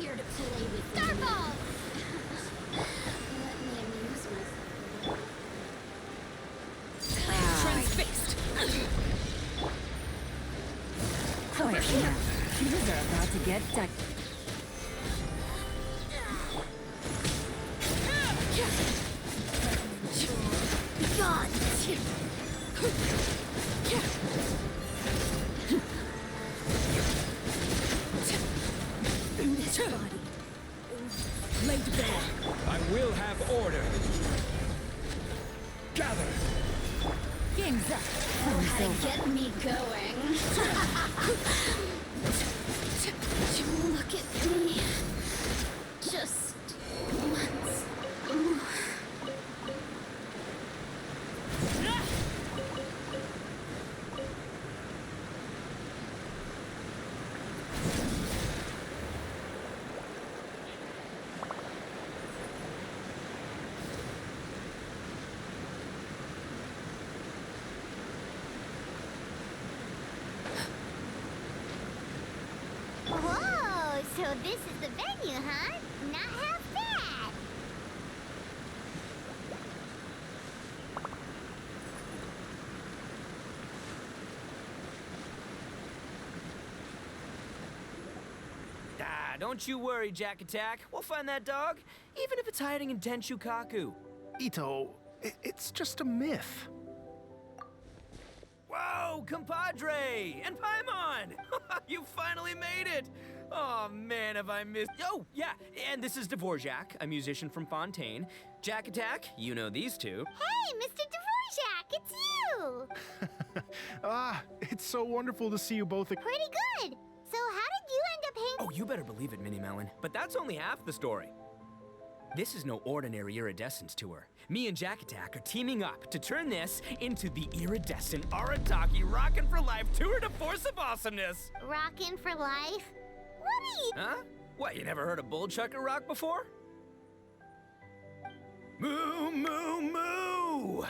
here to play with Starball! Let me amuse myself. Transfixed! Quiet now. These are about to get done. Gone! This body. Laid bare. I will have order. Gather. Game's up. Know how to get me going. Look at me. Just once more. Whoa, so this is the venue, huh? Not half bad. Ah, don't you worry, Jack Attack. We'll find that dog, even if it's hiding in Tenshukaku. Ito, it's just a myth. Whoa, compadre! And Paimon! You finally made it! Oh man, have I missed. Oh, yeah, and this is Dvorak, a musician from Fontaine. Jack Attack, you know these two. Hey, Mr. Dvorak, it's you! It's so wonderful to see you both. Pretty good. So how did you end up hanging? Oh, you better believe it, Minnie Melon. But that's only half the story. This is no ordinary Iridescent tour. Me and Jack Attack are teaming up to turn this into the Iridescent Arataki Rockin' for Life Tour de Force of Awesomeness. Rockin' for life? What are you? Huh? What, you never heard a bull chucker rock before? Moo, moo, moo!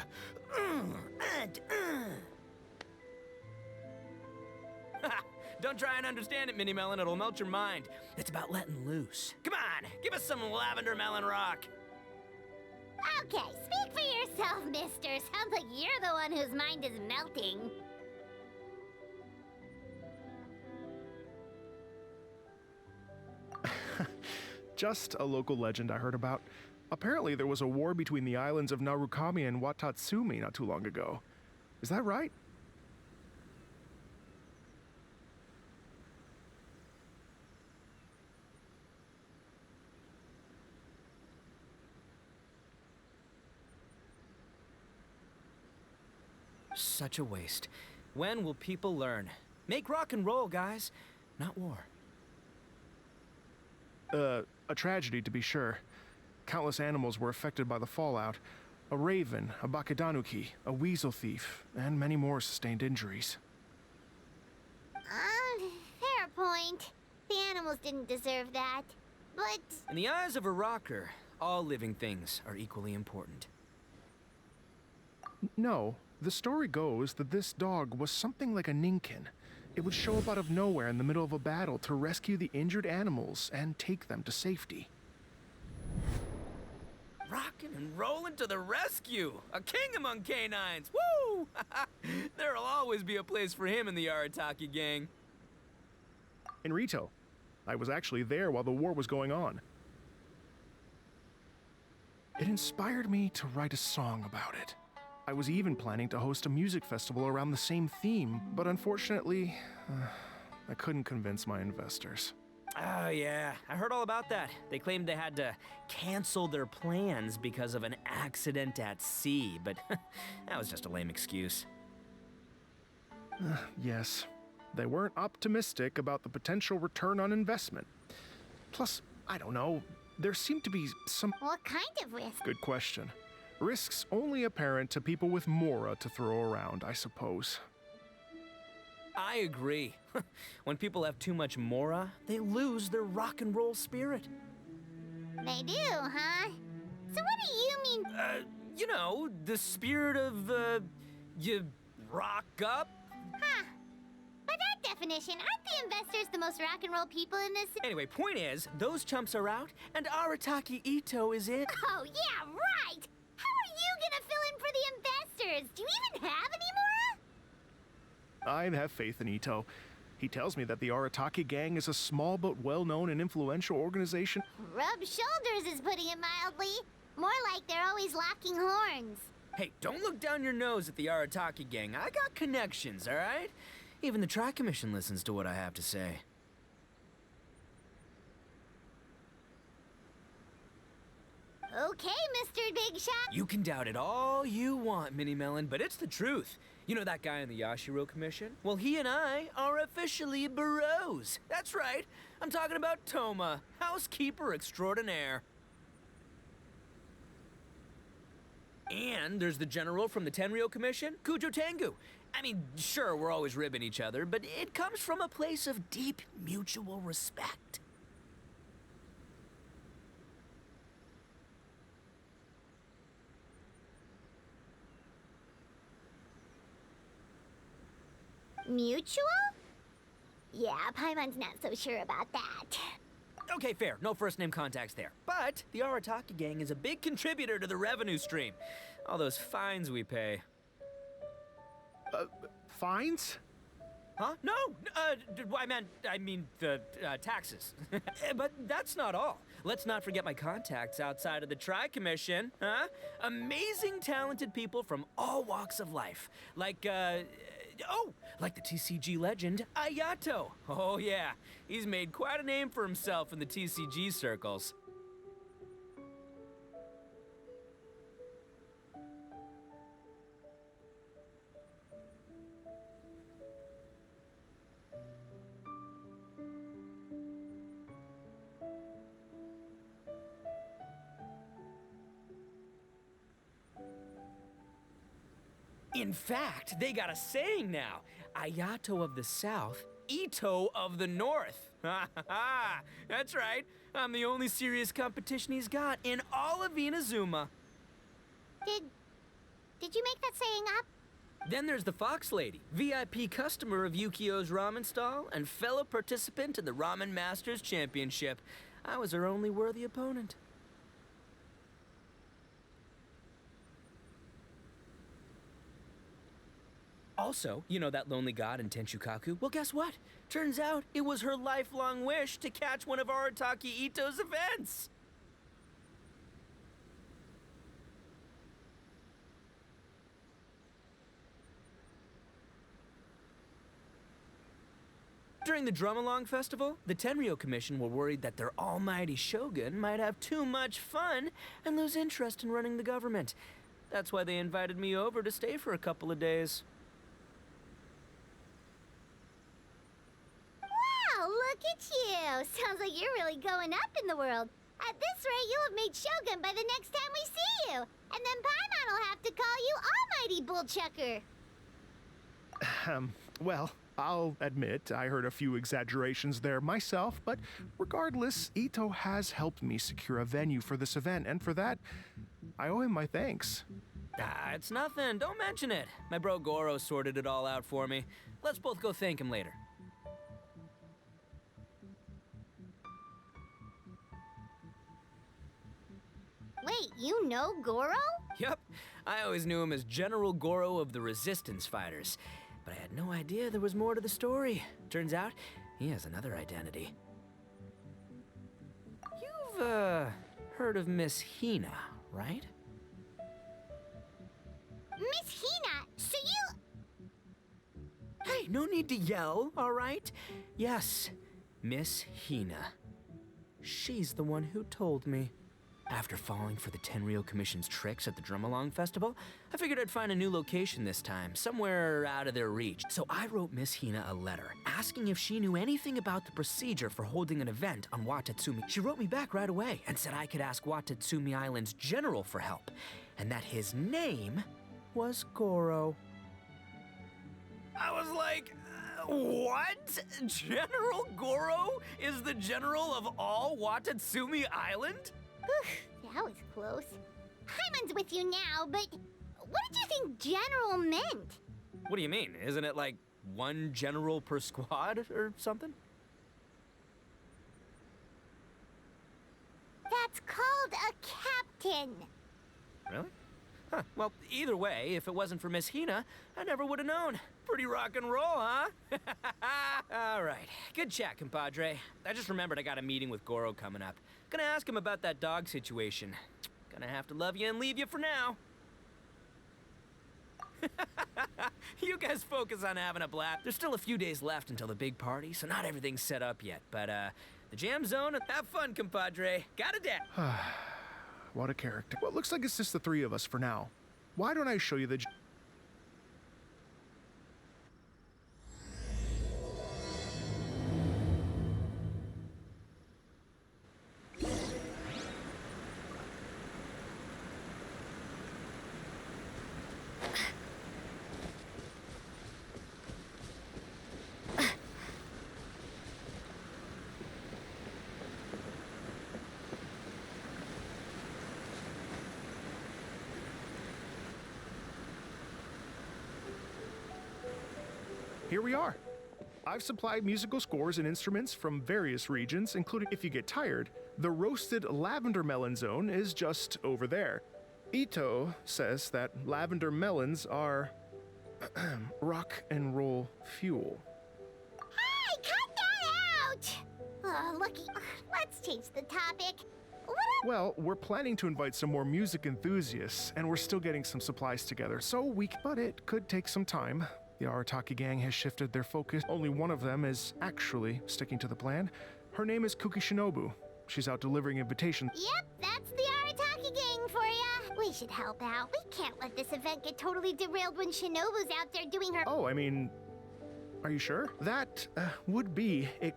Don't try and understand it, Minnie Melon. It'll melt your mind. It's about letting loose. Come on, give us some lavender melon rock. Okay, speak for yourself, mister. Sounds like you're the one whose mind is melting. Just a local legend I heard about. Apparently there was a war between the islands of Narukami and Watatsumi not too long ago. Is that right? Such a waste. When will people learn? Make rock and roll, guys, not war. A tragedy to be sure. Countless animals were affected by the fallout. A raven, a bakedanuki, a weasel thief, and many more sustained injuries. Fair point. The animals didn't deserve that. But In the eyes of a rocker, all living things are equally important. No, the story goes that this dog was something like a ninkin. It would show up out of nowhere in the middle of a battle to rescue the injured animals and take them to safety. Rockin' and rollin' to the rescue! A king among canines! Woo! There'll always be a place for him in the Arataki gang. In Rito, I was actually there while the war was going on. It inspired me to write a song about it. I was even planning to host a music festival around the same theme, but unfortunately, I couldn't convince my investors. Oh yeah, I heard all about that. They claimed they had to cancel their plans because of an accident at sea, but that was just a lame excuse. Yes, they weren't optimistic about the potential return on investment. Plus, I don't know, there seemed to be some... what kind of risk? Good question. Risks only apparent to people with mora to throw around, I suppose. I agree. When people have too much mora, they lose their rock and roll spirit. They do, huh? So what do you mean? You know, the spirit of, you rock up? Huh. By that definition, aren't the investors the most rock and roll people in this? Anyway, point is, those chumps are out, and Arataki Ito is in. Oh, yeah, right! How are you gonna fill in for the investors? Do you even have any more? I have faith in Ito. He tells me that the Arataki gang is a small but well-known and influential organization. Rub shoulders is putting it mildly. More like they're always locking horns. Hey, don't look down your nose at the Arataki gang. I got connections, all right? Even the Tri-Commission listens to what I have to say. Okay, Mr. Big Shot. You can doubt it all you want, Mini Melon, but it's the truth. You know that guy in the Yashiro Commission? Well, he and I are officially bros. That's right. I'm talking about Toma, housekeeper extraordinaire. And there's the general from the Tenryo Commission, Kujo Tengu. I mean, sure, we're always ribbing each other, but it comes from a place of deep mutual respect. Mutual? Yeah, Paimon's not so sure about that. Okay, fair. No first-name contacts there. But the Arataki gang is a big contributor to the revenue stream. All those fines we pay. Fines? Huh? No! I mean the taxes. But that's not all. Let's not forget my contacts outside of the Tri-Commission, huh? Amazing, talented people from all walks of life. Like the TCG legend, Ayato. Oh yeah, he's made quite a name for himself in the TCG circles. In fact, they got a saying now. Ayato of the South, Ito of the North. Ha ha ha! That's right. I'm the only serious competition he's got in all of Inazuma. Did you make that saying up? Then there's the Fox Lady, VIP customer of Yukio's ramen stall and fellow participant in the Ramen Masters Championship. I was her only worthy opponent. Also, you know that lonely god in Tenchukaku? Well, guess what? Turns out it was her lifelong wish to catch one of Arataki Ito's events. During the Drum-Along Festival, the Tenryo Commission were worried that their almighty shogun might have too much fun and lose interest in running the government. That's why they invited me over to stay for a couple of days. Wow, look at you! Sounds like you're really going up in the world. At this rate, you'll have made Shogun by the next time we see you. And then Paimon will have to call you Almighty Bullchucker. Well, I'll admit I heard a few exaggerations there myself, but regardless, Ito has helped me secure a venue for this event, and for that, I owe him my thanks. Ah, it's nothing. Don't mention it. My bro Goro sorted it all out for me. Let's both go thank him later. Wait, you know Goro? Yep, I always knew him as General Goro of the Resistance Fighters. But I had no idea there was more to the story. Turns out, he has another identity. You've, heard of Miss Hina, right? Miss Hina, so you... Hey, no need to yell, all right? Yes, Miss Hina. She's the one who told me. After falling for the Tenryo Commission's tricks at the Drum-Along Festival, I figured I'd find a new location this time, somewhere out of their reach. So I wrote Miss Hina a letter, asking if she knew anything about the procedure for holding an event on Watatsumi. She wrote me back right away and said I could ask Watatsumi Island's general for help, and that his name was Goro. I was like, what? General Goro is the general of all Watatsumi Island? Whew, that was close. Paimon's with you now, but what did you think general meant? What do you mean? Isn't it like one general per squad or something? That's called a captain. Really? Huh. Well, either way, if it wasn't for Miss Hina, I never would have known. Pretty rock and roll, huh? All right. Good chat, compadre. I just remembered I got a meeting with Goro coming up. Gonna ask him about that dog situation. Gonna have to love you and leave you for now. You guys focus on having a blast. There's still a few days left until the big party, so not everything's set up yet. But, the jam zone, have fun, compadre. Got a dad. What a character. Well, it looks like it's just the three of us for now. Why don't I show you the... Here we are. I've supplied musical scores and instruments from various regions, including, if you get tired, the roasted lavender melon zone is just over there. Ito says that lavender melons are rock and roll fuel. Hey, cut that out! Oh, Lucky, let's change the topic. Well, we're planning to invite some more music enthusiasts, and we're still getting some supplies together, but it could take some time. The Arataki gang has shifted their focus. Only one of them is actually sticking to the plan. Her name is Kuki Shinobu. She's out delivering invitations. Yep, that's the Arataki gang for ya. We should help out. We can't let this event get totally derailed when Shinobu's out there doing her... Oh, I mean, are you sure? That would be No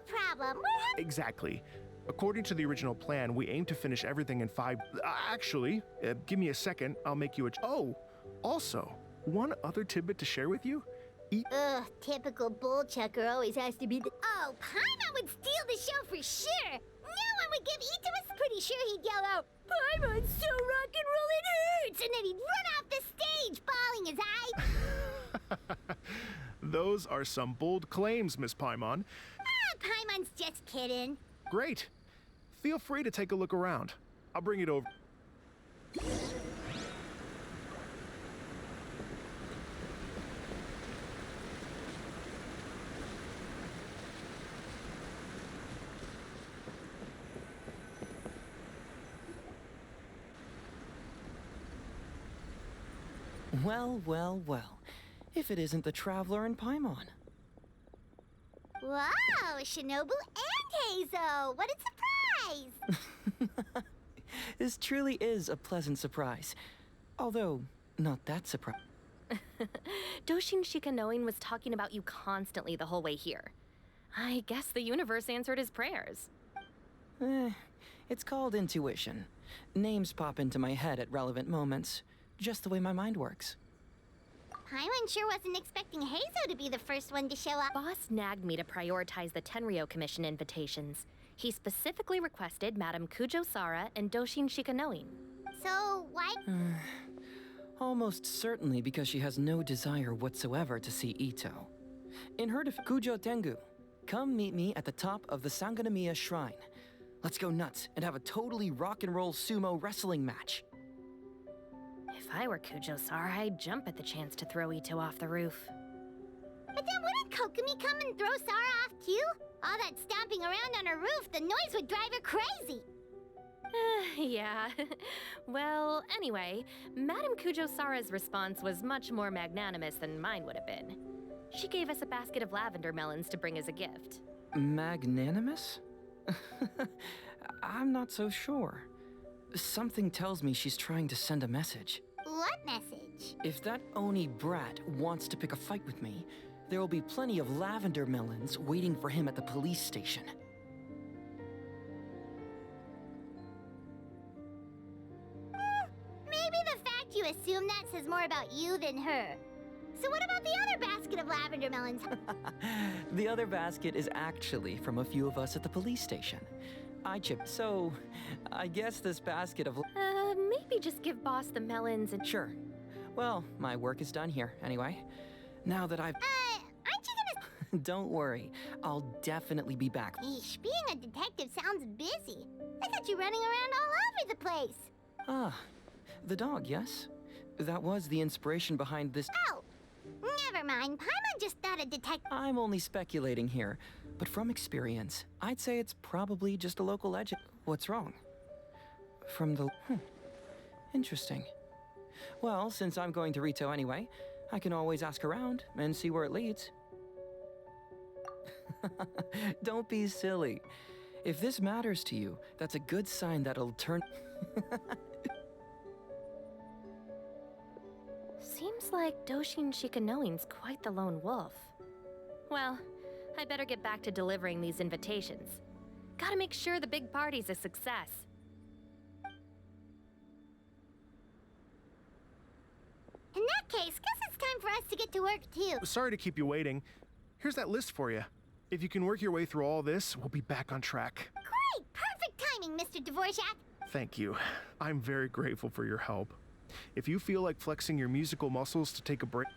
problem. Exactly. According to the original plan, we aim to finish everything in 5... actually, give me a second. I'll make you a... Oh, also, one other tidbit to share with you. Ugh, typical bull chucker always has to be the... Oh, Paimon would steal the show for sure. No one would give Ito a... Pretty sure he'd yell out, Paimon's so rock and roll it hurts! And then he'd run off the stage, bawling his eye. Those are some bold claims, Miss Paimon. Paimon's just kidding. Great. Feel free to take a look around. I'll bring it over. Well, well, well. If it isn't the Traveler and Paimon. Wow, Shinobu and Heizo! What a surprise! This truly is a pleasant surprise. Although, not that surprise. Doshin Shikanoin was talking about you constantly the whole way here. I guess the universe answered his prayers. It's called intuition. Names pop into my head at relevant moments, just the way my mind works. Paimon sure wasn't expecting Heizo to be the first one to show up. Boss nagged me to prioritize the Tenryo Commission invitations. He specifically requested Madame Kujo Sara and Doshin Shikanoin. So, why? Almost certainly because she has no desire whatsoever to see Ito. In her defense, Kujo Tengu, come meet me at the top of the Sangonomiya Shrine. Let's go nuts and have a totally rock and roll sumo wrestling match. If I were Kujo Sara, I'd jump at the chance to throw Ito off the roof. But then wouldn't Kokomi come and throw Sara off too? All that stomping around on her roof, the noise would drive her crazy. Yeah. Well, anyway, Madame Kujo Sara's response was much more magnanimous than mine would have been. She gave us a basket of lavender melons to bring as a gift. Magnanimous? I'm not so sure. Something tells me she's trying to send a message. What message? If that Oni brat wants to pick a fight with me, there will be plenty of lavender melons waiting for him at the police station. Maybe the fact you assume that says more about you than her. So what about the other basket of lavender melons? The other basket is actually from a few of us at the police station. So, I guess this basket of... Maybe just give Boss the melons and... Sure. Well, my work is done here, anyway. Now that I've... Don't worry, I'll definitely be back. Eesh, being a detective sounds busy. I got you running around all over the place. Ah, the dog, yes? That was the inspiration behind this. Oh, never mind. Paimon just thought a detective. I'm only speculating here, but from experience, I'd say it's probably just a local legend. What's wrong? From the... Interesting. Well, since I'm going to Rito anyway, I can always ask around and see where it leads. Don't be silly. If this matters to you, that's a good sign that it'll turn... Seems like Doshin Shikanoi's quite the lone wolf. Well, I better get back to delivering these invitations. Gotta make sure the big party's a success. In that case, guess it's time for us to get to work too. Sorry to keep you waiting. Here's that list for you. If you can work your way through all this, we'll be back on track. Great! Perfect timing, Mr. Dvorak. Thank you. I'm very grateful for your help. If you feel like flexing your musical muscles to take a break...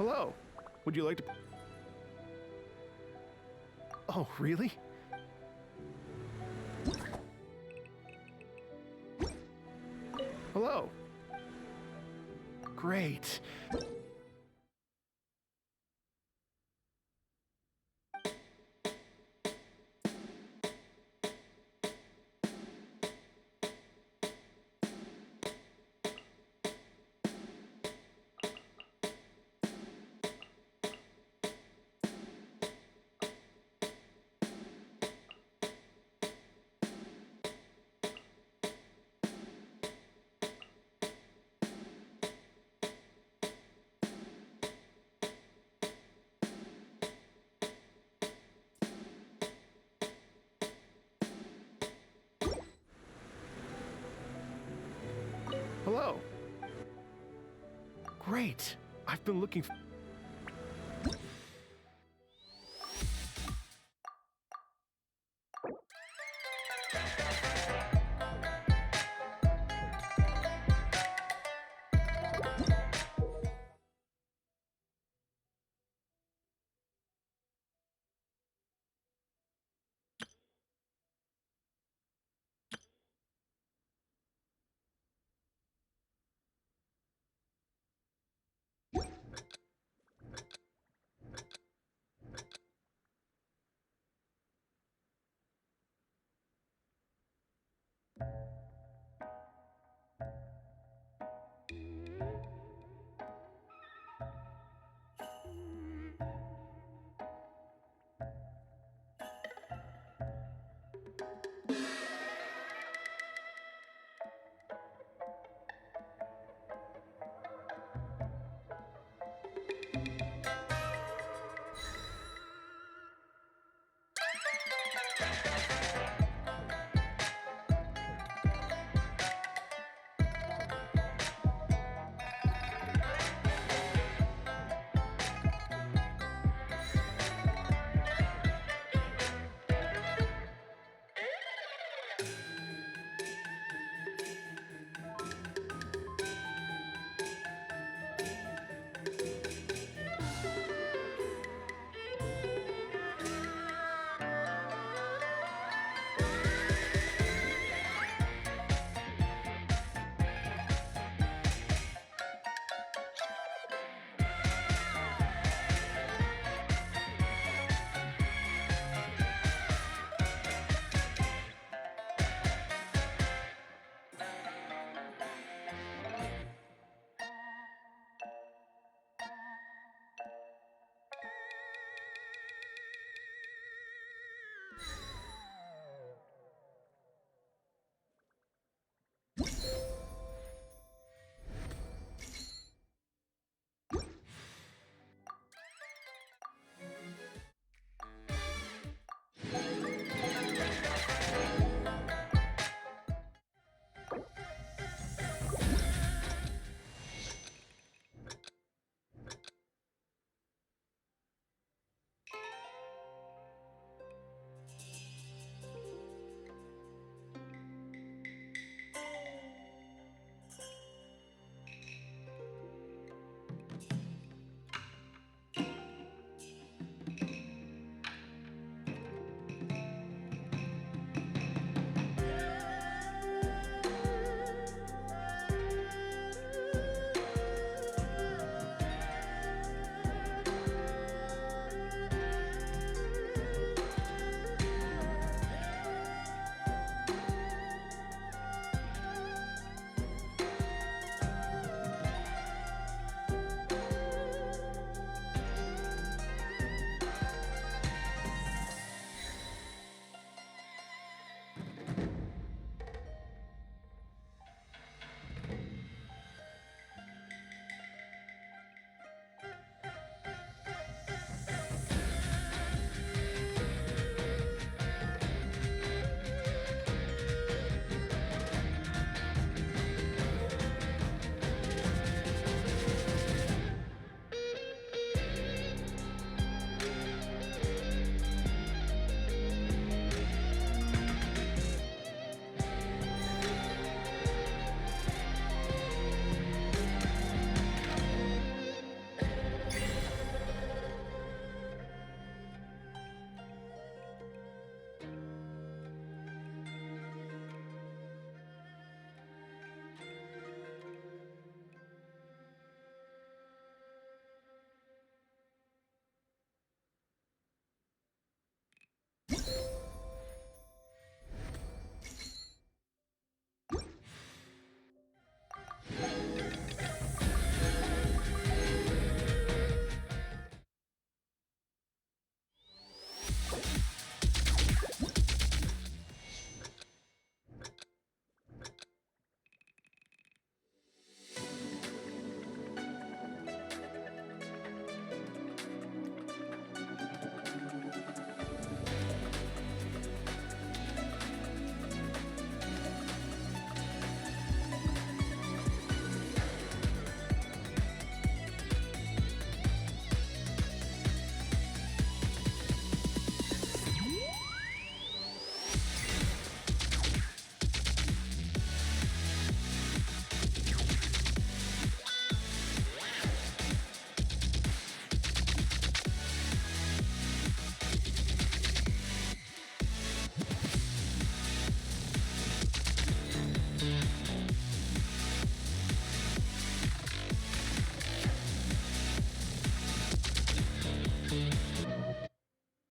Hello. Would you like to... Oh, really? Hello. Great. Hello. Great. I've been looking for...